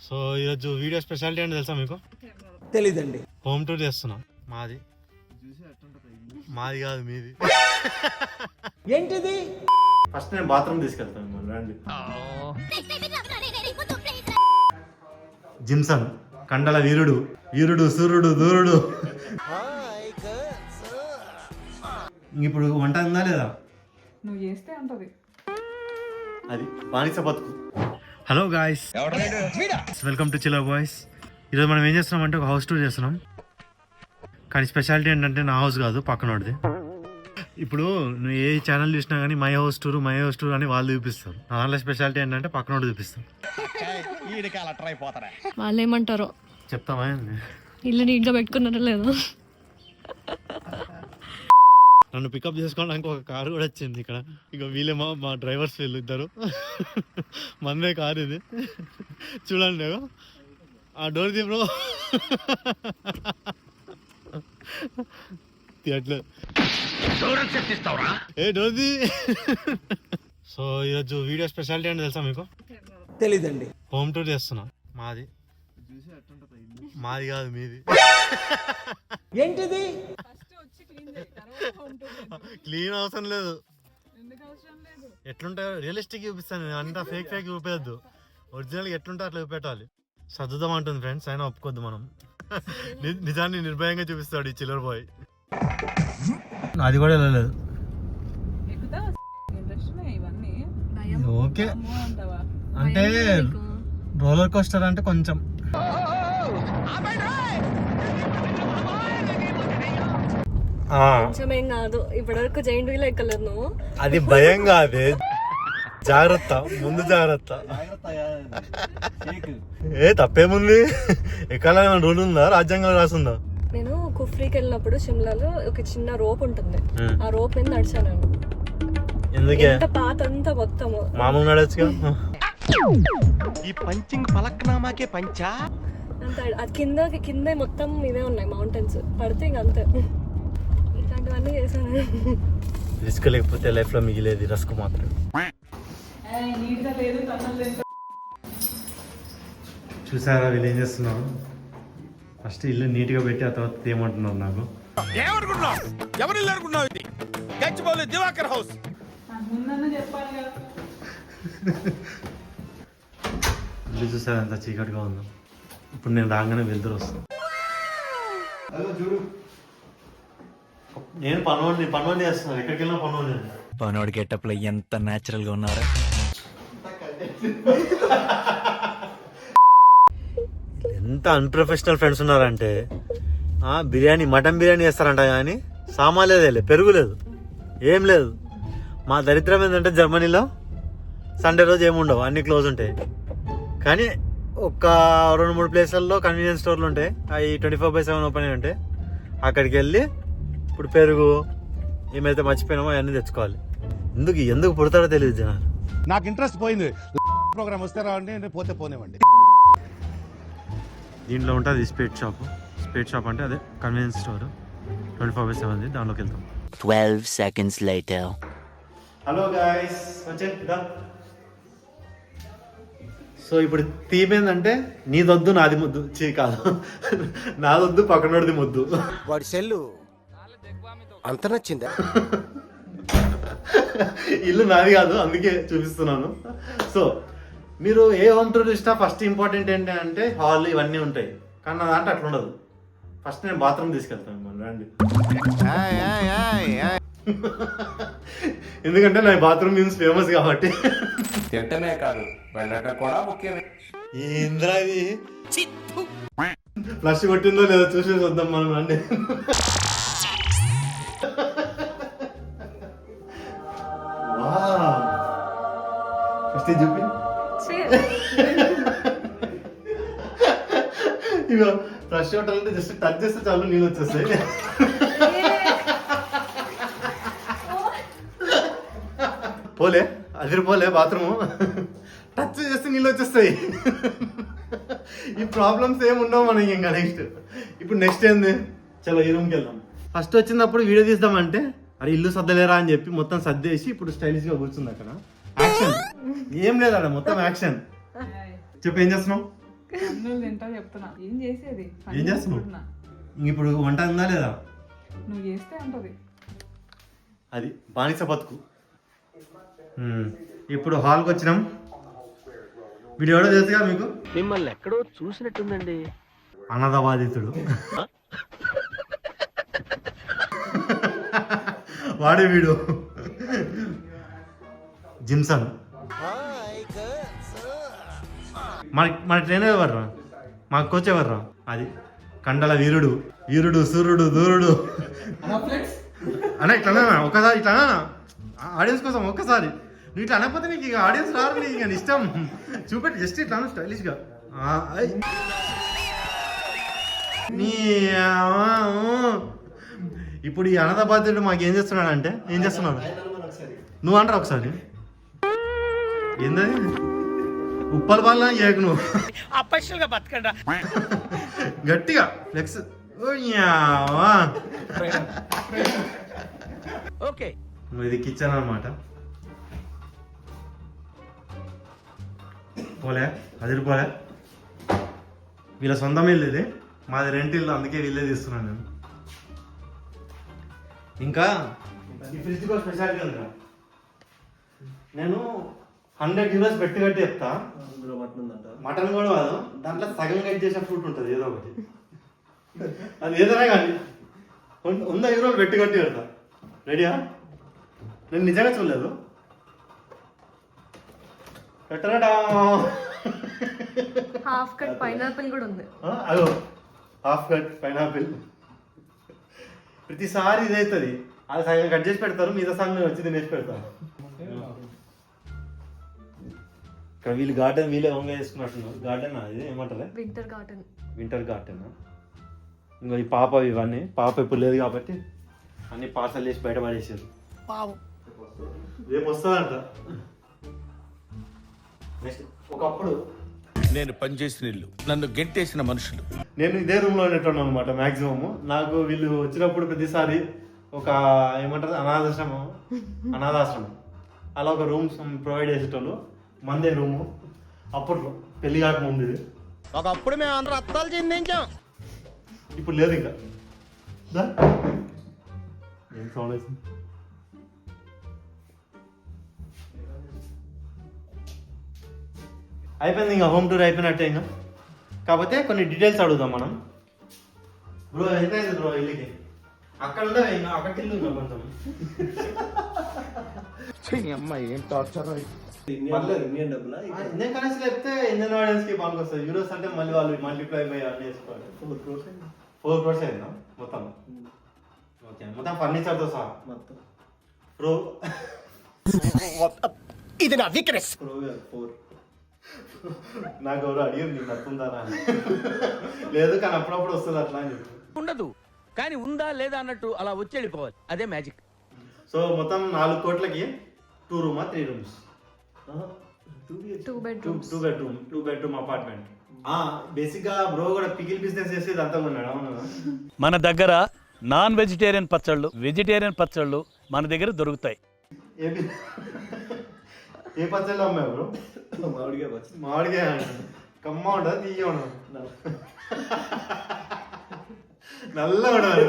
So ఈరోజు video speciality అంటే తెలుసా మీకు? తెలీదండి. హోమ్ టూర్ చేస్తున్నాం. మాది కాదు, మీది. ఏంటిది? ఫస్ట్ నేను బాత్రూమ్ తీసుకెళ్తాను. రండి. జిమ్సన్ కండల వీరుడు, సూర్యుడు, దూరుడు. ఇప్పుడు వంట ఉందా లేదా? నువ్వు చేస్తే అంటది అది బానిస బతుకు. Hello guys, welcome to chiller boys. ఈరోజు మనం ఏం చేస్తున్నాం అంటే ఒక హౌస్ టూర్ చేస్తున్నాం. కానీ స్పెషాలిటీ ఏంటంటే నా హౌస్ కాదు, పక్కనోడిది. ఇప్పుడు నువ్వు ఏ ఛానల్ చూసినా కానీ మై హౌస్ టూర్ అని వాళ్ళు చూపిస్తారు. దాంట్లో స్పెషాలిటీ ఏంటంటే పక్కనోడు చూపిస్తారు. వాళ్ళు ఏమంటారో చెప్తామా? ఇల్లు నీట్గా పెట్టుకున్నారో లేదో. నన్ను పికప్ చేసుకోవడానికి ఒక కారు కూడా వచ్చింది ఇక్కడ. ఇక వీళ్ళే మా డ్రైవర్స్, వీళ్ళు ఇద్దరు. మందే కారు ఇది, చూడండి. ఆ డోర్ తీ బ్రో. అట్లా ఏ డోర్ తీ. సో ఈరోజు వీడియో స్పెషాలిటీ అంటే తెలుసా మీకు? తెలీదండి. హోమ్ టూర్ చేస్తున్నా. మాది కాదు, మీది. ఏంటిది? క్లీన్ అవసరం లేదు. ఎట్లుంటాయో రియలిస్టిక్ చూపిస్తాను, అంతా ఫేక్ చూపేయద్దు. ఒరిజినల్ ఎట్లుంటే అట్లా చూపెట్టాలి. సర్దుదాం అంటుంది ఫ్రెండ్స్, అయినా ఒప్పుకోద్దు మనం. నిజాన్ని నిర్భయంగా చూపిస్తాడు ఈ చిల్లర్ బాయ్. అది కూడా వెళ్ళలేదు. ఓకే అంటే రోలర్ కోస్టర్ అంటే కొంచెం కొంచెమేం కాదు. ఇప్పటివరకు జైంట్ వీల్ ఎక్కలేదు నువ్వు. అది భయం కాదే, జాగ్రత్త, ముందు జాగ్రత్త. ఏ తప్పేముంది? ఎక్కాలని రూల్ ఉందా? రాజ్యాంగంలో రాసిందా? నేను కుఫ్రీకి వెళ్ళినప్పుడు షిమ్లాలో ఒక చిన్న రోప్ ఉంటుంది. ఆ రోప్ మీద నడిచాను నేను. ఎందుకే? పాత అంతా మొత్తము మామూలు నడచుగా. ఈ పంచింగ్ పలక్నామాకే పంచా. అంత అది కింద మొత్తం ఇవే ఉన్నాయి మౌంటైన్స్. పడితే ఇంక అంతే. ఇట్లాంటివన్నీ చేశాను. రిస్క్ లేకపోతే లైఫ్ లో మిగిలేది రస్క్ మాత్రం. చూసారా వీళ్ళు ఏం చేస్తున్నారు? ఫస్ట్ ఇల్లు నీట్ గా పెట్టి ఆ తర్వాత ఏమంటున్నారు నాకు. ఇల్లు చూసారా ఎంత చీకటిగా ఉందో. ఇప్పుడు నేను రాగానే వెళ్తురు వస్తాను. నేను పనోడిని చేస్తున్నాను. ఎక్కడికి వెళ్ళినా పనోడి గెటప్ లో ఎంత నేచురల్ గా ఉన్నారా. ఎంత అన్ప్రొఫెషనల్ ఫ్రెండ్స్ ఉన్నారంటే, బిర్యానీ మటన్ బిర్యానీ చేస్తారంట కానీ సామాన్లేదే, పెరుగు లేదు, ఏం లేదు. మా దరిద్రం ఏంటంటే జర్మనీలో సండే రోజు ఏముండవు, అన్ని క్లోజ్ ఉంటాయి. కానీ ఒక 2-3 ప్లేసుల్లో కన్వీనియన్స్ స్టోర్లు ఉంటాయి, అవి 24/7 ఓపెన్ అయి ఉంటాయి. అక్కడికి వెళ్ళి ఇప్పుడు పెరుగు ఏమైతే మర్చిపోయినామో అవన్నీ తెచ్చుకోవాలి. ఎందుకు పుడతాడో తెలియదు జనాలు. నాకు ఇంట్రెస్ట్ పోయింది. ప్రోగ్రామ్ వస్తే రావండి, పోతే పోనేవండి. దీంట్లో ఉంటుంది స్పేట్ షాప్ అంటే అదే కన్వీనియన్స్ స్టోర్, 24/7. దాంట్లోకి వెళ్తాం. 12 seconds later. హలో గాయ్స్, వచ్చేదా? సో ఇప్పుడు థీమ్ ఏంటంటే నీదొద్దు నాది ముద్దు. కాదు, నాదొద్దు పక్కనోడిది ముద్దు. వాడి సెల్లు అంత నచ్చిందా? ఇల్లు నాది కాదు, అందుకే చూపిస్తున్నాను. సో మీరు ఏ హోమ్ టూర్ ఇష్టా, ఫస్ట్ ఇంపార్టెంట్ ఏంటంటే హాల్ ఇవన్నీ ఉంటాయి. కానీ నా దాంట్లో అట్లా ఉండదు. ఫస్ట్ నేను బాత్రూమ్ తీసుకెళ్తాను. రండి. ఎందుకంటే నా బాత్రూమ్ మీన్స్ ఫేమస్ కాబట్టి. తింటనే కాదు, వెళ్ళక కూడా ముఖ్యమే. ఏంద్రా ఇది? ఫ్లష్ కొట్టిందో లేదో చూసి వద్దాం మనం. రండి. ఫస్ట్ చూపి. ఇక ఫ్లష్ కొట్టాలంటే జస్ట్ టచ్ చేస్తే చాలు, నీళ్ళు వచ్చేస్తాయి. పోలే అదిరిపోలే బాత్రూము, టచ్ చేస్తే నీళ్ళు వచ్చేస్తాయి. ఈ ప్రాబ్లమ్స్ ఏమి ఉండవు మనకి ఇంకా. నెక్స్ట్ ఏంది? చలో ఈ రూమ్కి వెళ్దాం. ఫస్ట్ వచ్చినప్పుడు వీడియో తీద్దామంటే అరే ఇల్లు సర్దలేరా అని చెప్పి మొత్తం సర్దేసి ఇప్పుడు స్టైలిష్ గా కూర్చుంది అక్కడ. యాక్షన్ ఏం లేదా, మొత్తం యాక్షన్. చెప్పు, ఏం చేస్తున్నావు? అన్నులు తింటా చెప్తున్నా ఏం చేసేది పని ఏం చేస్తున్నావు? చేసుకుంటున్నా. ఇప్పుడు వంట ఉందా లేదా? నువ్వు చేస్తే అంటది. అది బానిస బతుకు. ఇప్పుడు హాల్కి వచ్చినాం. వీడు ఎవడో తెలుసుగా మీకు? మిమ్మల్ని ఎక్కడో చూసినట్టుందండి. అనాథ బాధితుడు. వాడే వీడు జిమ్సన్. మన ట్రైనర్ ఎవర్రా? మా కోచ్ ఎవర్రా? అది కండల వీరుడు, వీరుడు సూర్యుడు దూరుడు. అన్న ఇట్లా ఒకసారి ఇట్లా ఆడియన్స్ కోసం ఒక్కసారి నువ్వు ఇట్లా అనకపోతే నీకు ఇక ఆడియన్స్ రారు. నీకు ఇక ఇష్టం చూపెట్టి జస్ట్ ఇట్లా స్టైలిష్గా. ఇప్పుడు ఈ అనాథ బాధ్యుడు మాకు ఏం చేస్తున్నాడు అంటే ఏం చేస్తున్నాడు నువ్వు అంటారు ఒకసారి. ఏందది ఉప్పల బాల చేయకు నువ్వు గట్టిగా ఫ్లెక్స్. ఓకే ఇది కిచెన్ అన్నమాట. పోలే అదిరిపోలే. వీళ్ళ సొంతం ఇల్లు ఇది, మాది రెంట్ ఇల్లు, అందుకే వీళ్ళే తీస్తున్నాను నేను. ఇంకా ఈ ఫ్రిడ్జ్ కూడా స్పెషాలిటీ ఉందిరా. నేను 100 euros పెట్టి కట్టి చెప్తా. మటన్ కూడా కాదు, దాంట్లో సగం కట్ చేసిన ఫ్రూట్ ఉంటుంది ఏదో ఒకటి. అది ఏదైనా కానీ 100 euros పెట్టి కట్టి పెడతా. రెడీయా? నేను నిజంగా చూడలేదు. హాఫ్ కట్ పైనాపిల్ కూడా ఉంది. అదో హాఫ్ కట్ పైనాపిల్. ప్రతిసారి ఇదవుతుంది. అది సగం కట్ చేసి పెడతారు, మిగతా సగం నేను వచ్చి తినేసి పెడతాను. ఇక్కడ వీళ్ళు గార్డెన్ వీళ్ళే వంగా చేసుకున్నట్టున్నారు. గార్డెన్ అది ఏమంటారు? Winter garden. Winter garden. ఇంకా ఈ పాప ఇవన్నీ పాప ఇప్పుడు లేదు కాబట్టి అన్ని పార్సల్ చేసి బయట పడేసారు. రేపు వస్తుందంట. నెక్స్ట్ ఒకప్పుడు నేను పనిచేసిన ఇల్లు, నన్ను గెంటేసిన మనుషులు. నేను ఇదే రూమ్లో ఉండేటోను అనమాట మ్యాక్సిమము. నాకు వీళ్ళు వచ్చినప్పుడు ప్రతిసారి ఒక ఏమంటారు అనాథాశ్రమం అలా ఒక రూమ్స్ ప్రొవైడ్ చేసేటోళ్ళు. మందే రూము. అప్పుడు పెళ్లి కాకముందు ఇది. ఒకప్పుడు మేము అందరూ అత్తాలు చెందించాం. ఇప్పుడు లేదు ఇంకా. ఏం సౌండ్ వేసింది? అయిపోయింది ఇంకా. హోమ్ టూర్ అయిపోయినట్టే ఇంకా. కాకపోతే కొన్ని డీటెయిల్స్ అడుగుదాం మనం. బ్రో ఎంత అయింది బ్రో ఇల్లుకి? అక్కడ ఉండవే ఇంకా, అక్కడికి ఇల్లు ఇంకా కొంచెం. అమ్మాయి ఏం టార్చర్. ఇండియన్ కరెన్సీ లేకపోతే ఇండియన్ ఆడియన్స్ కి బాగా వస్తుంది. యూరోస్ అంటే మళ్ళీ వాళ్ళు మల్టిప్లై బై అన్ని వేసుకోవాలి. 4 crores అయిందా మొత్తం? ఓకే, మొత్తం ఫర్నిచర్తో సహా మొత్తం ప్రో. ఇది నా వీక్నెస్. ప్రో 4. నాకు ఎవరు అడిగారు నీకు నచ్చుందా అని. లేదు కానీ అప్పుడప్పుడు వస్తుంది అట్లా అని చెప్పి. ఉండదు కానీ ఉందా లేదా అన్నట్టు అలా వచ్చి వెళ్ళిపోవాలి, అదే మ్యాజిక్. సో మొత్తం 4 కోట్లకి 2 రూమా 3 rooms? 2 bedrooms. 2 bedroom apartment. Basic గా బ్రో కూడా పికిల్ బిజినెస్ చేసేది అంతా ఉన్నాడు. అవును, మన దగ్గర నాన్ వెజిటేరియన్ పచ్చళ్ళు, వెజిటేరియన్ పచ్చళ్ళు మన దగ్గర దొరుకుతాయి. ఏ పచ్చళ్ళు అమ్మాయి బ్రో? మామిడికాయ కమ్మ ఉండదు, తీయ ఉండదు, నల్ల ఉండదు.